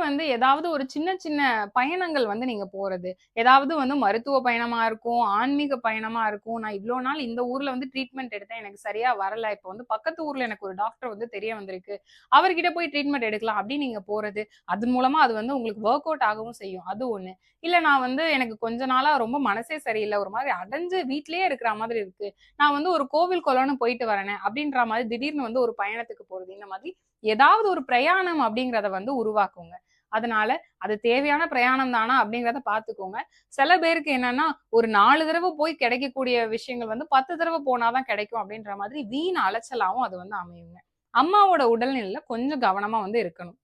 வந்து ஏதாவது ஒரு சின்ன சின்ன பயணங்கள் வந்து நீங்க போறது. ஏதாவது வந்து மருத்துவ பயணமா இருக்கும், ஆன்மீக பயணமா இருக்கும். நான் இவ்ளோ நாள் இந்த ஊர்ல வந்து ட்ரீட்மெண்ட் எடுத்தேன். எனக்கு சரியா வரல. இப்ப வந்து பக்கத்து ஊர்ல எனக்கு ஒரு டாக்டர் வந்து தெரிய வந்திருக்கு. அவர்கிட்ட போய் ட்ரீட்மெண்ட் எடுக்கலாம் அப்படின்னு நீங்க போறது. அதன் மூலமா அது வந்து உங்களுக்கு வொர்க் அவுட் ஆகவும் செய்யும். அது ஒண்ணு. இல்ல நான் வந்து எனக்கு கொஞ்ச நாளா ரொம்ப மனசே சரியில்ல. ஒரு மாரி அடைஞ்சு வீட்லயே இருக்கிற மாதிரி இருக்கு. நான் வந்து ஒரு கோவில் குளம்னு போயிட்டு வரேனே அப்படின்ற மாரி திடீர்னு வந்து ஒரு பயணத்துக்கு போறது. இந்த மாதிரி ஏதாவது ஒரு பிரயாணம் அப்படிங்கிறத வந்து உருவாக்குங்க. அதனால அது தேவையான பிரயாணம் தானா அப்படிங்கிறத பார்த்துக்கோங்க. சில பேருக்கு என்னன்னா, ஒரு 4 தடவ போய் கிடைக்கக்கூடிய விஷயங்கள் வந்து 10 தடவ போனா தான் கிடைக்கும் அப்படின்ற மாதிரி வீண் அலைச்சலாவும் அது வந்து அமையுங்க. அம்மாவோட உடல்நிலையில கொஞ்சம் கவனமா வந்து இருக்கணும்.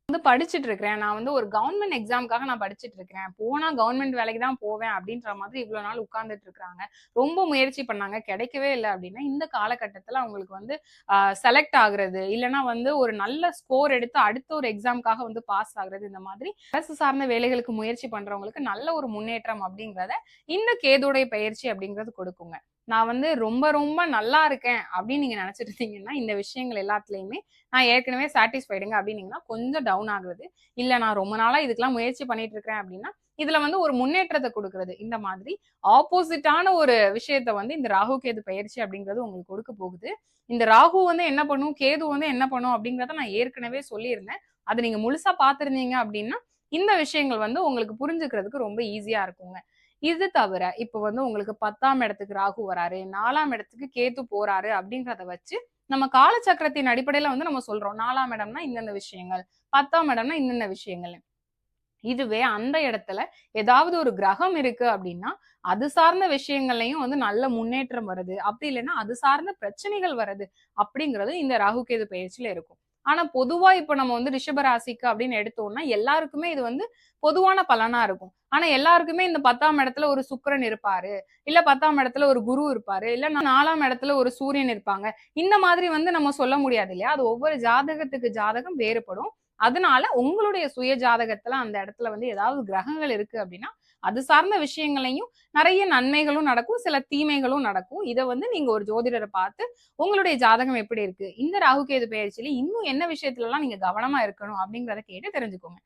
வந்து படிச்சுட்டு இருக்கிறேன். நான் வந்து ஒரு கவர்ன்மென்ட் எக்ஸாம்க்காக நான் படிச்சுட்டு இருக்கிறேன். போனா கவர்ன்மென்ட் வேலைக்கு தான் போவேன் அப்படின்ற மாதிரி இவ்வளோ நாள் உட்கார்ந்துட்டு இருக்கிறாங்க. ரொம்ப முயற்சி பண்ணாங்க. கிடைக்கவே இல்ல அப்படின்னா, இந்த காலகட்டத்தில அவங்களுக்கு வந்து செலக்ட் ஆகுறது, இல்லன்னா வந்து ஒரு நல்ல ஸ்கோர் எடுத்து அடுத்த ஒரு எக்ஸாம்க்காக வந்து பாஸ் ஆகுறது, இந்த மாதிரி அரசு சார்ந்த வேலைகளுக்கு முயற்சி பண்றவங்களுக்கு நல்ல ஒரு முன்னேற்றம் அப்படிங்கிறத இந்த கேதுடைய பயிற்சி அப்படிங்கிறது கொடுக்குங்க. நான் வந்து ரொம்ப ரொம்ப நல்லா இருக்கேன் அப்படின்னு நீங்க நினைச்சிட்டு இருந்தீங்கன்னா, இந்த விஷயங்கள் எல்லாத்துலயுமே நான் ஏற்கனவே சாட்டிஸ்ஃபைடுங்க அப்படின்னீங்கன்னா, கொஞ்சம் டவுன் ஆகுறது. இல்ல நான் ரொம்ப நாளா இதுக்கெல்லாம் முயற்சி பண்ணிட்டு இருக்கிறேன் அப்படின்னா, இதுல வந்து ஒரு முன்னேற்றத்த குடுக்குறது. இந்த மாதிரி ஆப்போசிட்டான ஒரு விஷயத்த வந்து இந்த ராகு, கேது பயிற்சி அப்படிங்கிறது உங்களுக்கு கொடுக்க போகுது. இந்த ராகு வந்து என்ன பண்ணும், கேது வந்து என்ன பண்ணும் அப்படிங்கிறத நான் ஏற்கனவே சொல்லியிருந்தேன். அத நீங்க முழுசா பார்த்திருந்தீங்க அப்படின்னா, இந்த விஷயங்கள் வந்து உங்களுக்கு புரிஞ்சுக்கிறதுக்கு ரொம்ப ஈஸியா இருக்குங்க. இது தவிர, இப்ப வந்து உங்களுக்கு 10ஆம் இடத்துக்கு ராகு வராரு, 4ஆம் இடத்துக்கு கேது போறாரு அப்படின்றத வச்சு நம்ம காலச்சக்கரத்தின் அடிப்படையில வந்து நம்ம சொல்றோம். 4ஆம் இடம்னா இந்தந்த விஷயங்கள், 10ஆம் இடம்னா இந்தந்த விஷயங்கள். இதுவே அந்த இடத்துல ஏதாவது ஒரு கிரகம் இருக்கு அப்படின்னா, அது சார்ந்த விஷயங்கள்லயும் வந்து நல்ல முன்னேற்றம் வருது. அப்படி இல்லைன்னா, அது சார்ந்த பிரச்சனைகள் வருது. அப்படிங்கிறது இந்த ராகு கேது பெயர்ச்சியில இருக்கும். ஆனா பொதுவா இப்ப நம்ம வந்து ரிஷப ராசிக்கு அப்படின்னு எடுத்தோம்னா, எல்லாருக்குமே இது வந்து பொதுவான பலனா இருக்கும். ஆனா எல்லாருக்குமே இந்த 10ஆம் இடத்துல ஒரு சுக்கிரன் இருப்பாரு. இல்ல 10ஆம் இடத்துல ஒரு குரு இருப்பாரு. இல்ல 4ஆம் இடத்துல ஒரு சூரியன் இருப்பாங்க. இந்த மாதிரி வந்து நம்ம சொல்ல முடியாது இல்லையா? அது ஒவ்வொரு ஜாதகத்துக்கு ஜாதகம் வேறுபடும். அதனால உங்களுடைய சுய ஜாதகத்துல அந்த இடத்துல வந்து ஏதாவது கிரகங்கள் இருக்கு அப்படின்னா, அது சார்ந்த விஷயங்களையும் நெறைய நன்மைகளும் நடக்கும், சில தீமைகளும் நடக்கும். இத வந்து நீங்க ஒரு ஜோதிடர பார்த்து, உங்களுடைய ஜாதகம் எப்படி இருக்கு? இந்த ராகு கேது பெயர்ச்சியில இன்னும் என்ன விஷயத்துலலாம் நீங்க கவனமா இருக்கணும் அப்படிங்கிறத கேட்டு தெரிஞ்சுக்கோங்க.